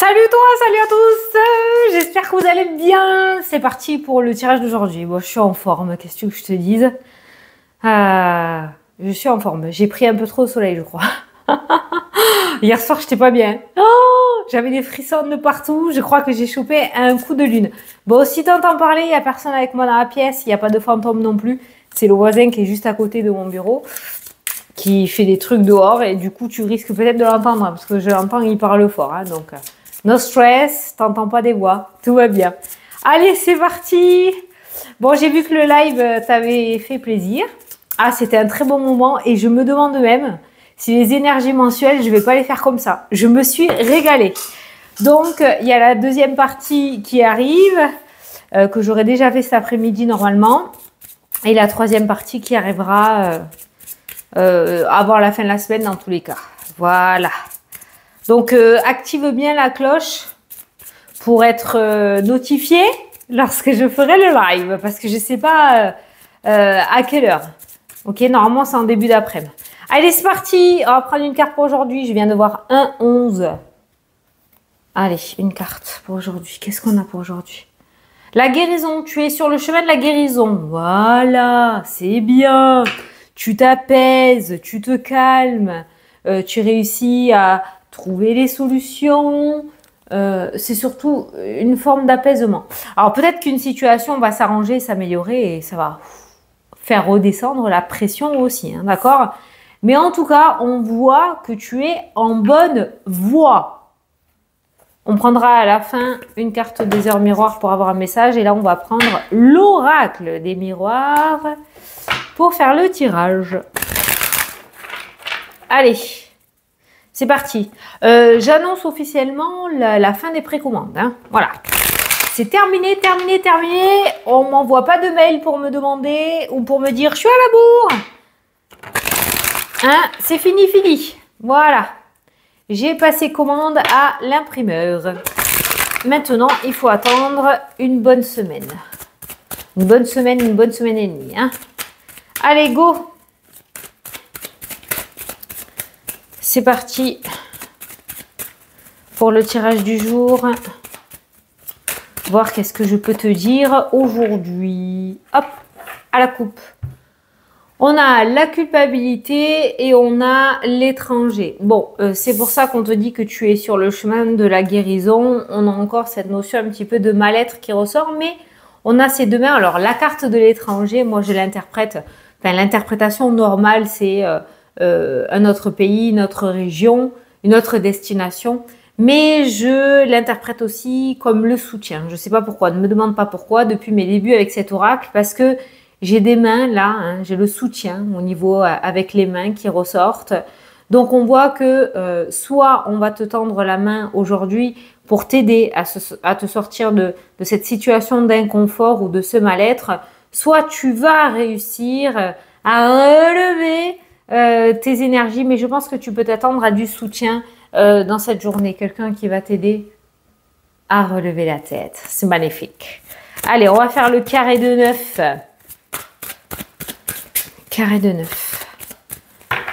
Salut toi, salut à tous, j'espère que vous allez bien. C'est parti pour le tirage d'aujourd'hui. Bon, je suis en forme, qu'est-ce que je te dise. Je suis en forme, j'ai pris un peu trop au soleil je crois. Hier soir j'étais pas bien. Oh, j'avais des frissons de partout, je crois que j'ai chopé un coup de lune. Bon, si t'entends parler, il n'y a personne avec moi dans la pièce, il n'y a pas de fantôme non plus. C'est le voisin qui est juste à côté de mon bureau, qui fait des trucs dehors et du coup tu risques peut-être de l'entendre parce que je l'entends, il parle fort, hein, donc no stress, t'entends pas des voix, tout va bien. Allez, c'est parti. Bon, j'ai vu que le live t'avait fait plaisir. Ah, c'était un très bon moment et je me demande même si les énergies mensuelles, je vais pas les faire comme ça. Je me suis régalée. Donc, il y a la deuxième partie qui arrive, que j'aurais déjà fait cet après-midi normalement. Et la troisième partie qui arrivera avant la fin de la semaine dans tous les cas. Voilà. Donc, active bien la cloche pour être notifié lorsque je ferai le live. Parce que je ne sais pas à quelle heure. Ok, normalement, c'est en début d'après-midi. Allez, c'est parti. On va prendre une carte pour aujourd'hui. Je viens de voir 1, 11. Allez, une carte pour aujourd'hui. Qu'est-ce qu'on a pour aujourd'hui? La guérison. Tu es sur le chemin de la guérison. Voilà, c'est bien. Tu t'apaises, tu te calmes. Tu réussis à trouver les solutions. C'est surtout une forme d'apaisement. Alors peut-être qu'une situation va s'arranger, s'améliorer et ça va faire redescendre la pression aussi, hein, d'accord? Mais en tout cas, on voit que tu es en bonne voie. On prendra à la fin une carte des heures miroirs pour avoir un message et là on va prendre l'oracle des miroirs pour faire le tirage. Allez. C'est parti. J'annonce officiellement la fin des précommandes. Hein. Voilà. C'est terminé, terminé, terminé. On m'envoie pas de mail pour me demander ou pour me dire je suis à la bourre. Hein, c'est fini, fini. Voilà. J'ai passé commande à l'imprimeur. Maintenant, il faut attendre une bonne semaine. Une bonne semaine et demie. Hein. Allez, go. C'est parti pour le tirage du jour. Voir qu'est-ce que je peux te dire aujourd'hui. Hop, à la coupe. On a la culpabilité et on a l'étranger. Bon, c'est pour ça qu'on te dit que tu es sur le chemin de la guérison. On a encore cette notion un petit peu de mal-être qui ressort, mais on a ces deux mains. Alors, la carte de l'étranger, moi je l'interprète, enfin l'interprétation normale, c'est... un autre pays, une autre région, une autre destination. Mais je l'interprète aussi comme le soutien. Je ne sais pas pourquoi, ne me demande pas pourquoi, depuis mes débuts avec cet oracle, parce que j'ai des mains là, hein, j'ai le soutien au niveau avec les mains qui ressortent. Donc on voit que soit on va te tendre la main aujourd'hui pour t'aider à te sortir de cette situation d'inconfort ou de ce mal-être, soit tu vas réussir à relever tes énergies, mais je pense que tu peux t'attendre à du soutien dans cette journée. Quelqu'un qui va t'aider à relever la tête. C'est magnifique. Allez, on va faire le carré de 9. Carré de 9.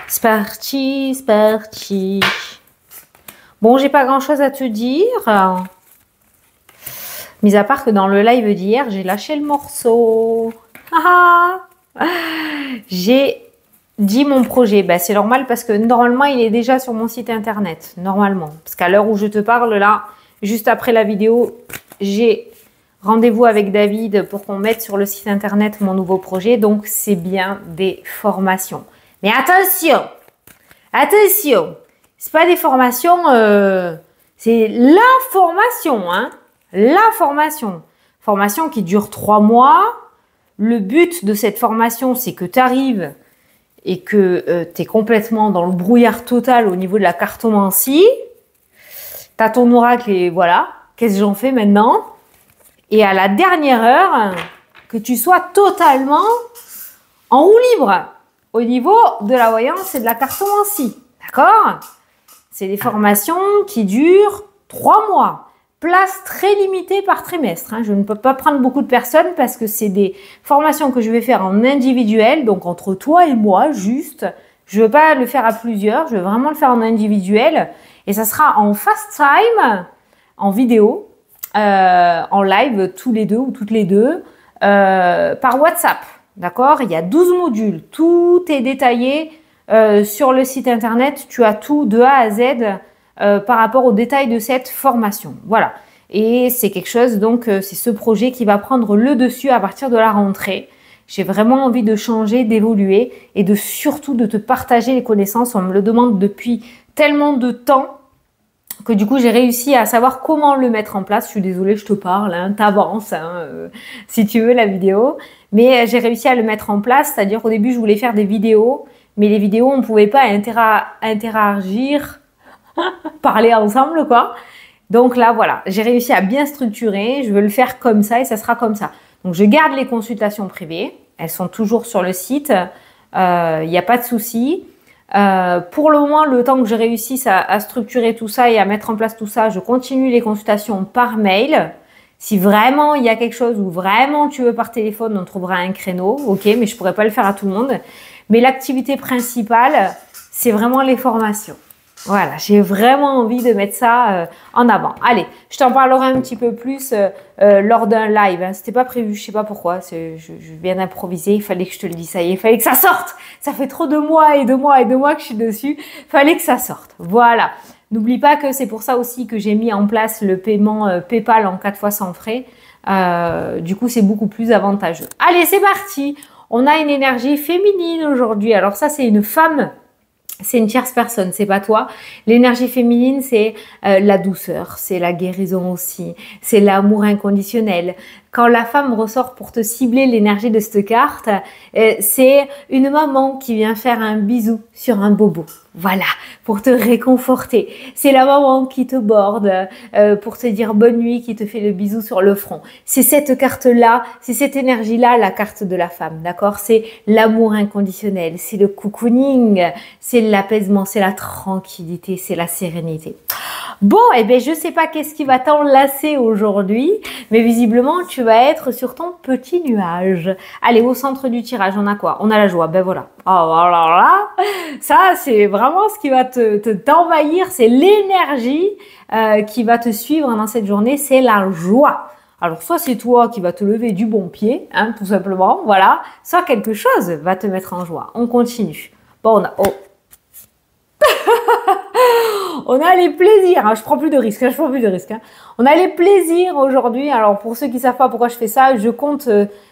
C'est parti, c'est parti. Bon, j'ai pas grand-chose à te dire. Mis à part que dans le live d'hier, j'ai lâché le morceau. J'ai dit mon projet, ben, c'est normal parce que normalement il est déjà sur mon site internet, normalement. Parce qu'à l'heure où je te parle là, juste après la vidéo, j'ai rendez-vous avec David pour qu'on mette sur le site internet mon nouveau projet. Donc c'est bien des formations. Mais attention, attention, c'est pas des formations, c'est la formation, hein, la formation. Formation qui dure 3 mois. Le but de cette formation, c'est que tu arrives et que tu es complètement dans le brouillard total au niveau de la cartomancie. Tu as ton oracle et voilà, qu'est-ce que j'en fais maintenant? Et à la dernière heure, que tu sois totalement en roue libre au niveau de la voyance et de la cartomancie. D'accord? C'est des formations qui durent 3 mois. Place très limitée par trimestre. Hein. Je ne peux pas prendre beaucoup de personnes parce que c'est des formations que je vais faire en individuel, donc entre toi et moi, juste. Je ne veux pas le faire à plusieurs, je veux vraiment le faire en individuel. Et ça sera en fast time en vidéo, en live, tous les deux ou toutes les deux, par WhatsApp. D'accord? Il y a 12 modules. Tout est détaillé sur le site internet. Tu as tout de A à Z par rapport aux détails de cette formation. Voilà. Et c'est quelque chose, donc, c'est ce projet qui va prendre le dessus à partir de la rentrée. J'ai vraiment envie de changer, d'évoluer et de surtout de te partager les connaissances. On me le demande depuis tellement de temps que du coup, j'ai réussi à savoir comment le mettre en place. Je suis désolée, je te parle, hein, t'avances, hein, si tu veux, la vidéo. Mais j'ai réussi à le mettre en place, c'est-à-dire qu'au début, je voulais faire des vidéos, mais les vidéos, on ne pouvait pas interagir, parler ensemble, quoi. Donc là, voilà, j'ai réussi à bien structurer, je veux le faire comme ça et ça sera comme ça. Donc, je garde les consultations privées, elles sont toujours sur le site, il n'y a pas de souci. Pour le moment, le temps que je réussisse à structurer tout ça et à mettre en place tout ça, je continue les consultations par mail. Si vraiment il y a quelque chose ou vraiment tu veux par téléphone, on trouvera un créneau, ok, mais je pourrais pas le faire à tout le monde. Mais l'activité principale, c'est vraiment les formations. Voilà, j'ai vraiment envie de mettre ça en avant. Allez, je t'en parlerai un petit peu plus lors d'un live. Hein. C'était pas prévu, je sais pas pourquoi. Je viens d'improviser, il fallait que je te le dise. Ça y est, il fallait que ça sorte. Ça fait trop de mois et de mois et de mois que je suis dessus. Fallait que ça sorte. Voilà. N'oublie pas que c'est pour ça aussi que j'ai mis en place le paiement PayPal en 4 fois sans frais. Du coup, c'est beaucoup plus avantageux. Allez, c'est parti. On a une énergie féminine aujourd'hui. Alors ça, c'est une femme. C'est une tierce personne, c'est pas toi. L'énergie féminine, c'est la douceur, c'est la guérison aussi, c'est l'amour inconditionnel. Quand la femme ressort pour te cibler l'énergie de cette carte, c'est une maman qui vient faire un bisou sur un bobo. Voilà, pour te réconforter. C'est la maman qui te borde pour te dire bonne nuit, qui te fait le bisou sur le front. C'est cette carte-là, c'est cette énergie-là, la carte de la femme, d'accord? C'est l'amour inconditionnel, c'est le cocooning, c'est l'apaisement, c'est la tranquillité, c'est la sérénité. Bon, eh bien, je sais pas qu'est-ce qui va t'enlacer aujourd'hui, mais visiblement, tu vas être sur ton petit nuage. Allez, au centre du tirage, on a quoi? On a la joie, ben voilà. Oh, alors là, ça, c'est vraiment ce qui va t'envahir, c'est l'énergie qui va te suivre dans cette journée, c'est la joie. Alors, soit c'est toi qui vas te lever du bon pied, hein, tout simplement, voilà, soit quelque chose va te mettre en joie. On continue. Bon, on a... Oh. On a les plaisirs, hein, je prends plus de risques, hein. On a les plaisirs aujourd'hui. Alors pour ceux qui savent pas pourquoi je fais ça, je compte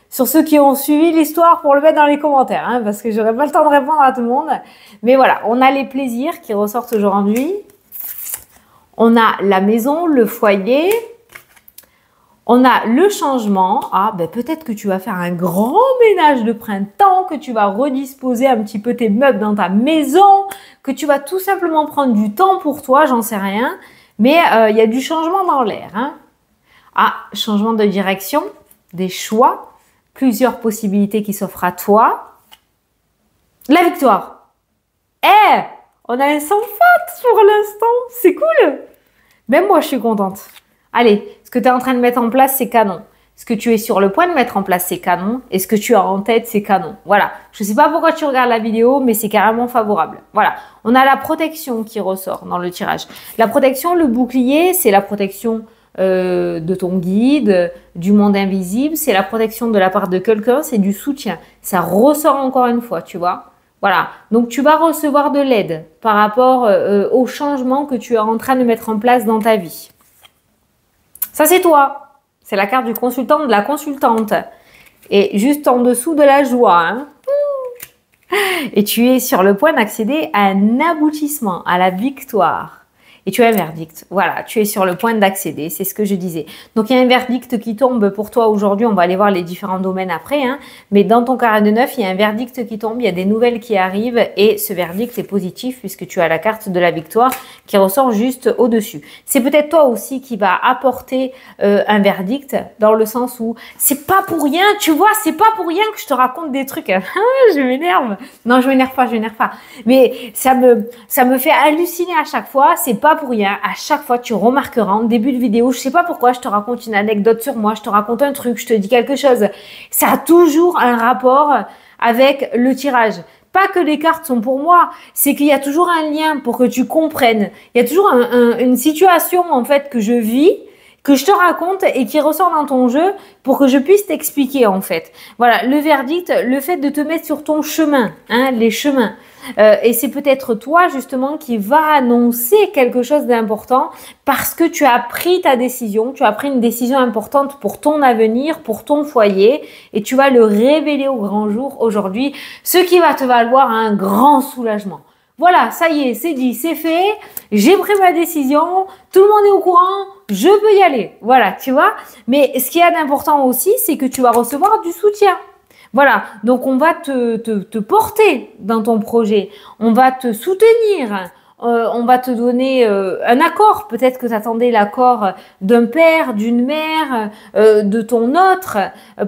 sur ceux qui ont suivi l'histoire pour le mettre dans les commentaires, hein, parce que j'aurai pas le temps de répondre à tout le monde. Mais voilà, on a les plaisirs qui ressortent aujourd'hui. On a la maison, le foyer. On a le changement. Ah, ben peut-être que tu vas faire un grand ménage de printemps, que tu vas redisposer un petit peu tes meubles dans ta maison, que tu vas tout simplement prendre du temps pour toi, j'en sais rien. Mais il y a du changement dans l'air. Hein. Ah, changement de direction, des choix, plusieurs possibilités qui s'offrent à toi. La victoire. Eh, on a un sans faute pour l'instant. C'est cool. Même moi, je suis contente. Allez, ce que tu es en train de mettre en place, c'est canon. Ce que tu es sur le point de mettre en place, c'est canon. Et ce que tu as en tête, c'est canon. Voilà. Je ne sais pas pourquoi tu regardes la vidéo, mais c'est carrément favorable. Voilà. On a la protection qui ressort dans le tirage. La protection, le bouclier, c'est la protection de ton guide, du monde invisible. C'est la protection de la part de quelqu'un, c'est du soutien. Ça ressort encore une fois, tu vois. Voilà. Donc, tu vas recevoir de l'aide par rapport au changement que tu es en train de mettre en place dans ta vie. Ça, c'est toi. C'est la carte du consultant, de la consultante. Et juste en dessous de la joie. Hein. Et tu es sur le point d'accéder à un aboutissement, à la victoire. Et tu as un verdict. Voilà, tu es sur le point d'accéder, c'est ce que je disais. Donc, il y a un verdict qui tombe pour toi aujourd'hui. On va aller voir les différents domaines après. Hein. Mais dans ton carré de 9, il y a un verdict qui tombe, il y a des nouvelles qui arrivent. Et ce verdict est positif puisque tu as la carte de la victoire qui ressort juste au-dessus. C'est peut-être toi aussi qui va apporter un verdict dans le sens où c'est pas pour rien, tu vois, c'est pas pour rien que je te raconte des trucs. Je m'énerve. Non, je m'énerve pas. Mais ça me fait halluciner à chaque fois. C'est pas pour rien. À chaque fois, tu remarqueras en début de vidéo, je sais pas pourquoi, je te raconte une anecdote sur moi, je te raconte un truc, je te dis quelque chose. Ça a toujours un rapport avec le tirage. pas que les cartes sont pour moi, c'est qu'il y a toujours un lien pour que tu comprennes. Il y a toujours une situation en fait que je vis, que je te raconte et qui ressort dans ton jeu pour que je puisse t'expliquer en fait. Voilà, le verdict, le fait de te mettre sur ton chemin, hein, les chemins. Et c'est peut-être toi justement qui va annoncer quelque chose d'important parce que tu as pris ta décision, tu as pris une décision importante pour ton avenir, pour ton foyer et tu vas le révéler au grand jour aujourd'hui, ce qui va te valoir un grand soulagement. Voilà, ça y est, c'est dit, c'est fait, j'ai pris ma décision, tout le monde est au courant, je peux y aller. Voilà, tu vois. Mais ce qui est d'important aussi, c'est que tu vas recevoir du soutien. Voilà, donc on va te porter dans ton projet, on va te soutenir, on va te donner un accord. Peut-être que tu attendais l'accord d'un père, d'une mère, de ton autre,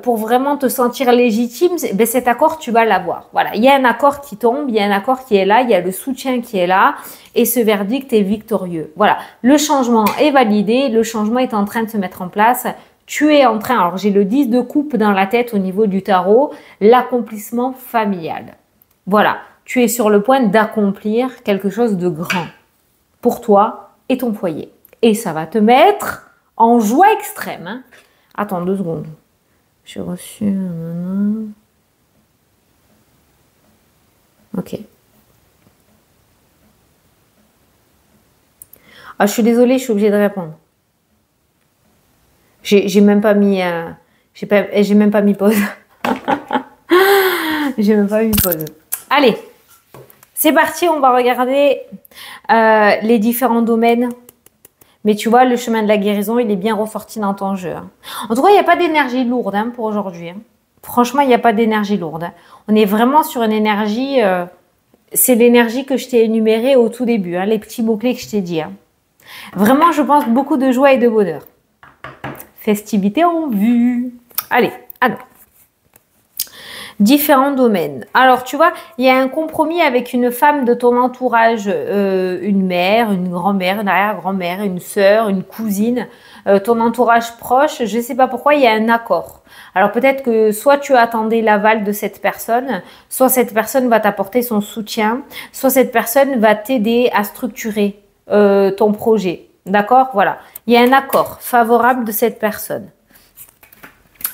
pour vraiment te sentir légitime. Ben, cet accord, tu vas l'avoir. Voilà, il y a un accord qui tombe, il y a un accord qui est là, il y a le soutien qui est là et ce verdict est victorieux. Voilà, le changement est validé, le changement est en train de se mettre en place. Tu es en train, alors j'ai le 10 de coupe dans la tête au niveau du tarot, l'accomplissement familial. Voilà, tu es sur le point d'accomplir quelque chose de grand pour toi et ton foyer. Et ça va te mettre en joie extrême. Hein. Attends 2 secondes. J'ai reçu... Ok. Ah, je suis désolée, je suis obligée de répondre. J'ai même pas mis j'ai même pas mis pause. J'ai même pas mis pause. Allez, c'est parti, on va regarder les différents domaines. Mais tu vois, le chemin de la guérison, il est bien ressorti dans ton jeu. Hein. En tout cas, il n'y a pas d'énergie lourde hein, pour aujourd'hui. Hein. Franchement, il n'y a pas d'énergie lourde. Hein. On est vraiment sur une énergie... c'est l'énergie que je t'ai énumérée au tout début, hein, les petits mots-clés que je t'ai dit. Hein. Vraiment, je pense beaucoup de joie et de bonheur. Festivité en vue. Allez, alors. Différents domaines. Alors, tu vois, il y a un compromis avec une femme de ton entourage, une mère, une grand-mère, une arrière-grand-mère, une sœur, une cousine, ton entourage proche. Je ne sais pas pourquoi, il y a un accord. Alors, peut-être que soit tu attendais l'aval de cette personne, soit cette personne va t'apporter son soutien, soit cette personne va t'aider à structurer ton projet. D'accord? Voilà. Il y a un accord favorable de cette personne.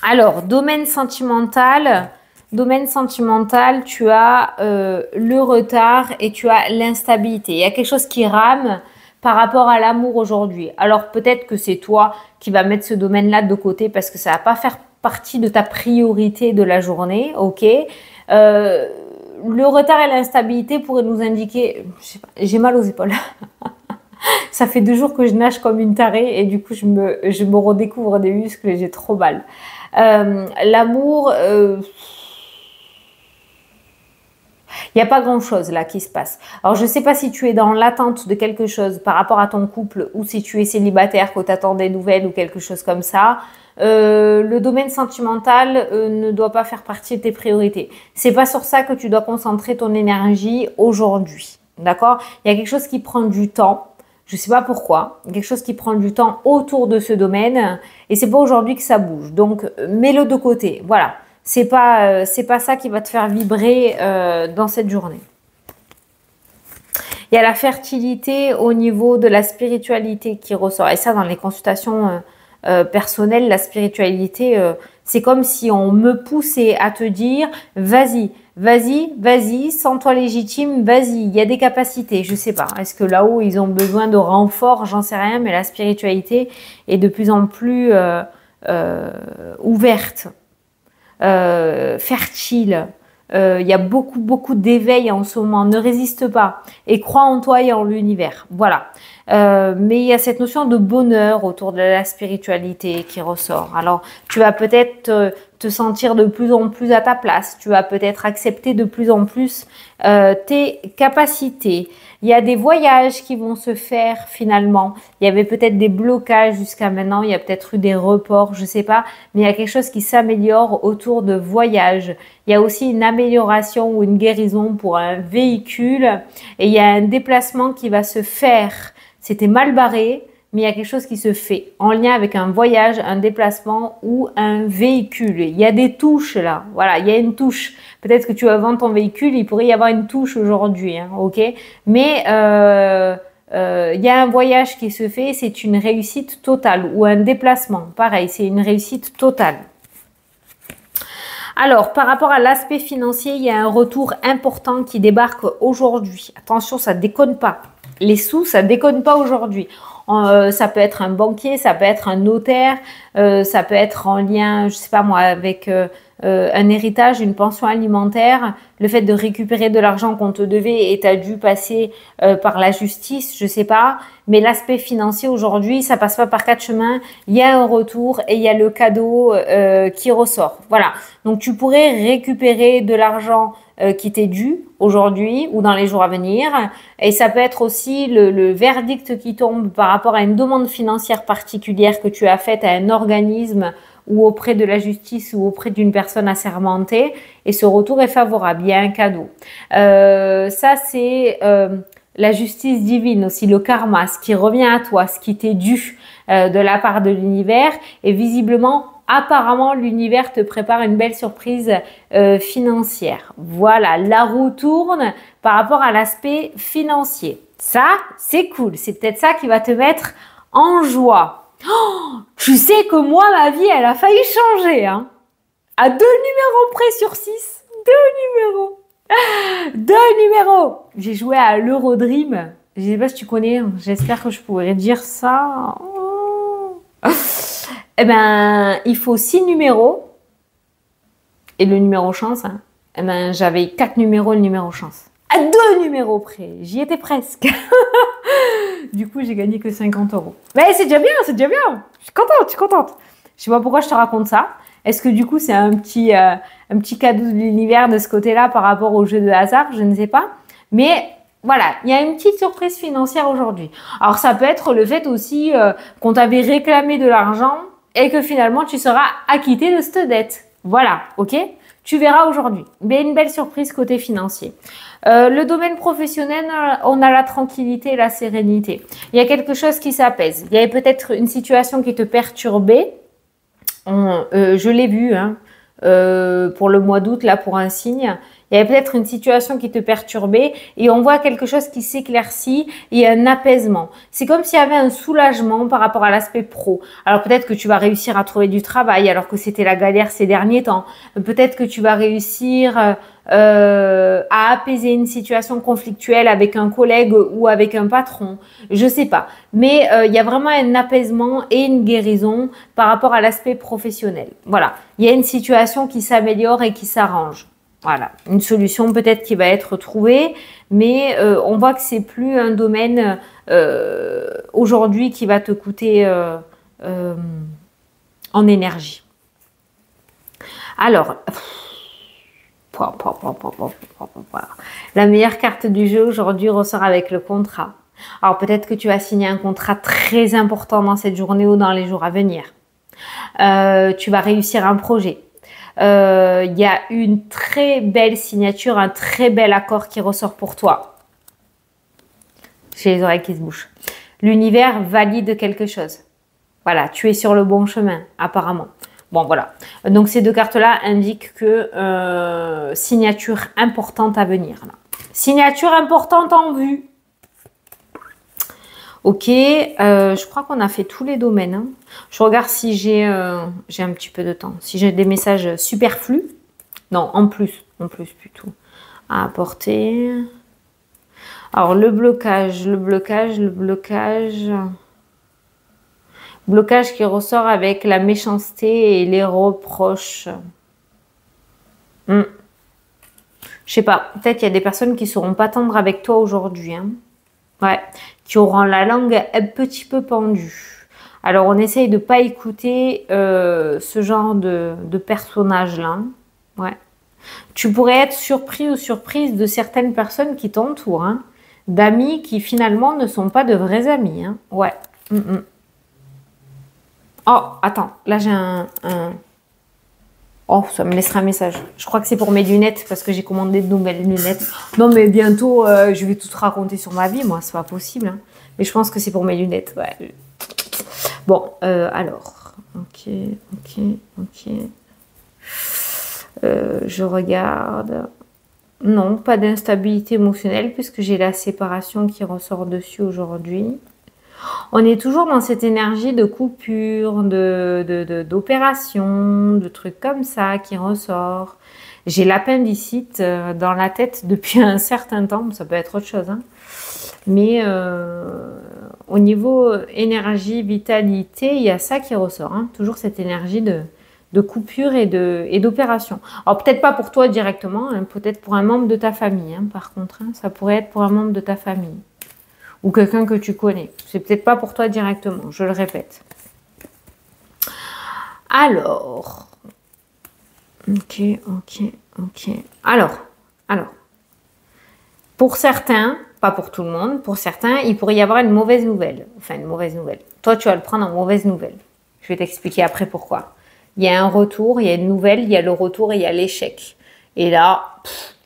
Alors, domaine sentimental, tu as le retard et tu as l'instabilité. Il y a quelque chose qui rame par rapport à l'amour aujourd'hui. Alors, peut-être que c'est toi qui vas mettre ce domaine-là de côté parce que ça ne va pas faire partie de ta priorité de la journée. Ok. Le retard et l'instabilité pourraient nous indiquer... Je sais pas, j'ai mal aux épaules. Ça fait 2 jours que je nage comme une tarée et du coup, je me redécouvre des muscles et j'ai trop mal. L'amour, il n'y a pas grand-chose là qui se passe. Alors, je ne sais pas si tu es dans l'attente de quelque chose par rapport à ton couple ou si tu es célibataire, que tu attends des nouvelles ou quelque chose comme ça. Le domaine sentimental ne doit pas faire partie de tes priorités. C'est pas sur ça que tu dois concentrer ton énergie aujourd'hui. D'accord? Il y a quelque chose qui prend du temps. Je ne sais pas pourquoi, quelque chose qui prend du temps autour de ce domaine et c'est pas aujourd'hui que ça bouge. Donc, mets-le de côté. Voilà, c'est pas ça qui va te faire vibrer dans cette journée. Il y a la fertilité au niveau de la spiritualité qui ressort. Et ça, dans les consultations personnelles, la spiritualité, c'est comme si on me poussait à te dire « Vas-y, vas-y, vas-y, sens-toi légitime, vas-y, il y a des capacités. » Je sais pas, est-ce que là-haut, ils ont besoin de renfort? J'en sais rien, mais la spiritualité est de plus en plus ouverte, fertile. Il y a beaucoup d'éveil en ce moment. Ne résiste pas et crois en toi et en l'univers. Voilà. Mais il y a cette notion de bonheur autour de la spiritualité qui ressort. Alors, tu vas peut-être te sentir de plus en plus à ta place. Tu vas peut-être accepter de plus en plus tes capacités. Il y a des voyages qui vont se faire finalement. Il y avait peut-être des blocages jusqu'à maintenant. Il y a peut-être eu des reports, je sais pas. Mais il y a quelque chose qui s'améliore autour de voyages. Il y a aussi une amélioration ou une guérison pour un véhicule. Et il y a un déplacement qui va se faire. C'était mal barré, mais il y a quelque chose qui se fait en lien avec un voyage, un déplacement ou un véhicule. Il y a des touches là, voilà, il y a une touche. Peut-être que tu vas vendre ton véhicule, il pourrait y avoir une touche aujourd'hui, hein, ok? Mais il y a un voyage qui se fait, c'est une réussite totale, ou un déplacement, pareil, c'est une réussite totale. Alors, par rapport à l'aspect financier, il y a un retour important qui débarque aujourd'hui. Attention, ça déconne pas. Les sous, ça déconne pas aujourd'hui. Ça peut être un banquier, ça peut être un notaire, ça peut être en lien, je sais pas moi, avec un héritage, une pension alimentaire, le fait de récupérer de l'argent qu'on te devait et t'as dû passer par la justice, je sais pas. Mais l'aspect financier aujourd'hui, ça passe pas par quatre chemins. Il y a un retour et il y a le cadeau qui ressort. Voilà. Donc tu pourrais récupérer de l'argent qui t'est dû aujourd'hui ou dans les jours à venir. Et ça peut être aussi le verdict qui tombe par rapport à une demande financière particulière que tu as faite à un organisme ou auprès de la justice ou auprès d'une personne assermentée. Et ce retour est favorable. Il y a un cadeau. Ça, c'est la justice divine aussi, le karma, ce qui revient à toi, ce qui t'est dû de la part de l'univers. Et visiblement, apparemment, l'univers te prépare une belle surprise financière. Voilà, la roue tourne par rapport à l'aspect financier. Ça, c'est cool. C'est peut-être ça qui va te mettre en joie. Oh, tu sais que moi, ma vie, elle a failli changer. Hein. À 2 numéros près sur 6. 2 numéros. 2 numéros. J'ai joué à l'Eurodream. Je sais pas si tu connais. J'espère que je pourrais dire ça. Oh. Eh ben, il faut 6 numéros. Et le numéro chance, hein, eh ben, j'avais 4 numéros le numéro chance. À 2 numéros près. J'y étais presque. Du coup, j'ai gagné que 50 euros. Mais c'est déjà bien, c'est déjà bien. Je suis contente, je suis contente. Je sais pas pourquoi je te raconte ça. Est-ce que du coup, c'est un petit cadeau de l'univers de ce côté-là par rapport au jeu de hasard? Je ne sais pas. Mais voilà, il y a une petite surprise financière aujourd'hui. Alors, ça peut être le fait aussi qu'on t'avait réclamé de l'argent et que finalement, tu seras acquitté de cette dette. Voilà, ok? Tu verras aujourd'hui. Mais une belle surprise côté financier. Le domaine professionnel, on a la tranquillité et la sérénité. Il y a quelque chose qui s'apaise. Il y avait peut-être une situation qui te perturbait. Je l'ai vu hein, pour le mois d'août, là, pour un signe. Il y avait peut-être une situation qui te perturbait et on voit quelque chose qui s'éclaircit et un apaisement. C'est comme s'il y avait un soulagement par rapport à l'aspect pro. Alors peut-être que tu vas réussir à trouver du travail alors que c'était la galère ces derniers temps. Peut-être que tu vas réussir à apaiser une situation conflictuelle avec un collègue ou avec un patron. Je sais pas. Mais il y a vraiment un apaisement et une guérison par rapport à l'aspect professionnel. Voilà. Il y a une situation qui s'améliore et qui s'arrange. Voilà, une solution peut-être qui va être trouvée, mais on voit que c'est plus un domaine aujourd'hui qui va te coûter en énergie. Alors, la meilleure carte du jeu aujourd'hui ressort avec le contrat. Alors peut-être que tu vas signer un contrat très important dans cette journée ou dans les jours à venir. Tu vas réussir un projet. Il y a une très belle signature, un très bel accord qui ressort pour toi. J'ai les oreilles qui se bouchent. L'univers valide quelque chose. Voilà, tu es sur le bon chemin, apparemment. Bon, voilà. Donc, ces deux cartes-là indiquent que signature importante à venir. Là. Signature importante en vue. Ok, je crois qu'on a fait tous les domaines. Hein. Je regarde si j'ai un petit peu de temps. Si j'ai des messages superflus. Non, en plus plutôt. À apporter. Alors, le blocage. Blocage qui ressort avec la méchanceté et les reproches. Je sais pas, peut-être il y a des personnes qui ne sauront pas tendre avec toi aujourd'hui. Hein. Ouais, qui auront la langue un petit peu pendue. Alors, on essaye de ne pas écouter ce genre de personnage-là. Ouais. Tu pourrais être surpris ou surprise de certaines personnes qui t'entourent. Hein. D'amis qui, finalement, ne sont pas de vrais amis. Hein. Ouais. Oh, attends. Là, j'ai un... Oh, ça me laissera un message. Je crois que c'est pour mes lunettes parce que j'ai commandé de nouvelles lunettes. Non, mais bientôt, je vais tout te raconter sur ma vie. Moi, c'est pas possible. Hein. Mais je pense que c'est pour mes lunettes. Ouais. Bon, alors. Ok, ok, ok. Je regarde. Non, pas d'instabilité émotionnelle puisque j'ai la séparation qui ressort dessus aujourd'hui. On est toujours dans cette énergie de coupure, d'opération, de trucs comme ça qui ressort. J'ai l'appendicite dans la tête depuis un certain temps, ça peut être autre chose, hein. Mais au niveau énergie, vitalité, il y a ça qui ressort, hein. Toujours cette énergie de coupure et d'opération. Alors peut-être pas pour toi directement, hein, peut-être pour un membre de ta famille, hein, par contre, hein, ça pourrait être pour un membre de ta famille ou quelqu'un que tu connais. C'est peut-être pas pour toi directement, je le répète. Alors, ok, ok, ok. Alors, pour certains, pas pour tout le monde, pour certains, il pourrait y avoir une mauvaise nouvelle. Enfin, une mauvaise nouvelle. Toi, tu vas le prendre en mauvaise nouvelle. Je vais t'expliquer après pourquoi. Il y a un retour, il y a une nouvelle, il y a le retour et il y a l'échec. Et là,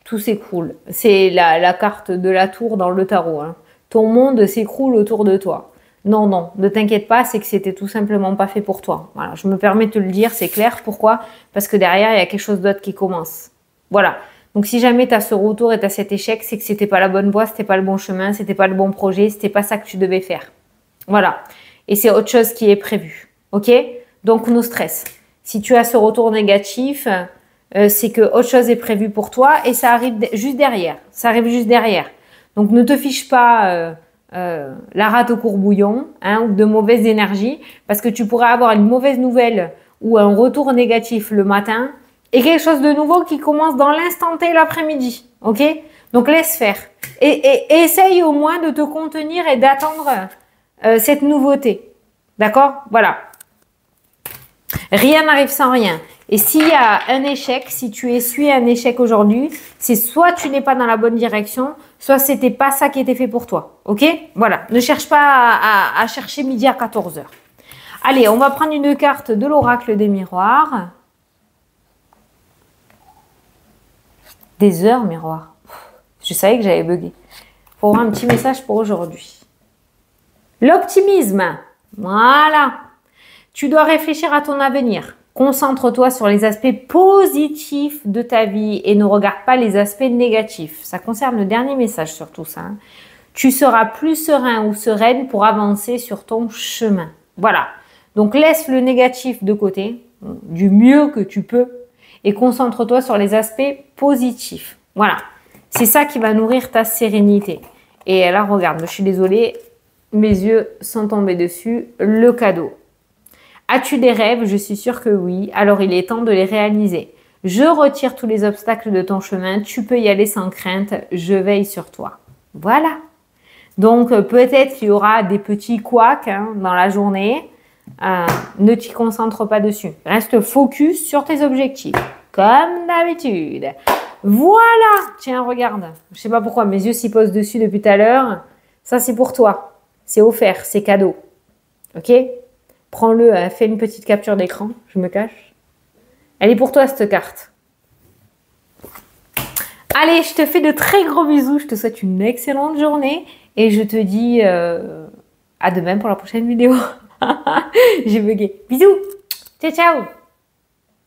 tout s'écroule. C'est la carte de la tour dans le tarot, hein. Ton monde s'écroule autour de toi. Non, non, ne t'inquiète pas, c'est que c'était tout simplement pas fait pour toi. Voilà, je me permets de te le dire, c'est clair. Pourquoi? Parce que derrière, il y a quelque chose d'autre qui commence. Voilà. Donc, si jamais tu as ce retour et tu as cet échec, c'est que c'était pas la bonne voie, c'était pas le bon chemin, c'était pas le bon projet, c'était pas ça que tu devais faire. Voilà. Et c'est autre chose qui est prévu. OK? Donc, no stress. Si tu as ce retour négatif, c'est que autre chose est prévu pour toi et ça arrive juste derrière. Ça arrive juste derrière. Donc, ne te fiche pas la rate au courbouillon, hein, ou de mauvaise énergie, parce que tu pourrais avoir une mauvaise nouvelle ou un retour négatif le matin et quelque chose de nouveau qui commence dans l'instant T l'après-midi. Ok? Donc, laisse faire. Et essaye au moins de te contenir et d'attendre cette nouveauté. D'accord? Voilà. Rien n'arrive sans rien. Et s'il y a un échec, si tu essuies un échec aujourd'hui, c'est soit tu n'es pas dans la bonne direction, soit c'était pas ça qui était fait pour toi. Ok? Voilà. Ne cherche pas à chercher midi à 14 h. Allez, on va prendre une carte de l'oracle des miroirs. Des heures miroirs. Je savais que j'avais bugué. Faut avoir un petit message pour aujourd'hui. L'optimisme. Voilà. Tu dois réfléchir à ton avenir. Concentre-toi sur les aspects positifs de ta vie et ne regarde pas les aspects négatifs. Ça concerne le dernier message surtout ça, hein. Tu seras plus serein ou sereine pour avancer sur ton chemin. Voilà. Donc laisse le négatif de côté, du mieux que tu peux, et concentre-toi sur les aspects positifs. Voilà. C'est ça qui va nourrir ta sérénité. Et là, regarde, je suis désolée, mes yeux sont tombés dessus. Le cadeau. As-tu des rêves? Je suis sûre que oui. Alors, il est temps de les réaliser. Je retire tous les obstacles de ton chemin. Tu peux y aller sans crainte. Je veille sur toi. Voilà. Donc, peut-être qu'il y aura des petits couacs, hein, dans la journée. Ne t'y concentre pas dessus. Reste focus sur tes objectifs. Comme d'habitude. Voilà. Tiens, regarde. Je sais pas pourquoi mes yeux s'y posent dessus depuis tout à l'heure. Ça, c'est pour toi. C'est offert. C'est cadeau. Ok? Prends-le, fais une petite capture d'écran. Je me cache. Elle est pour toi, cette carte. Allez, je te fais de très gros bisous. Je te souhaite une excellente journée. Et je te dis à demain pour la prochaine vidéo. J'ai bugué. Bisous. Ciao, ciao.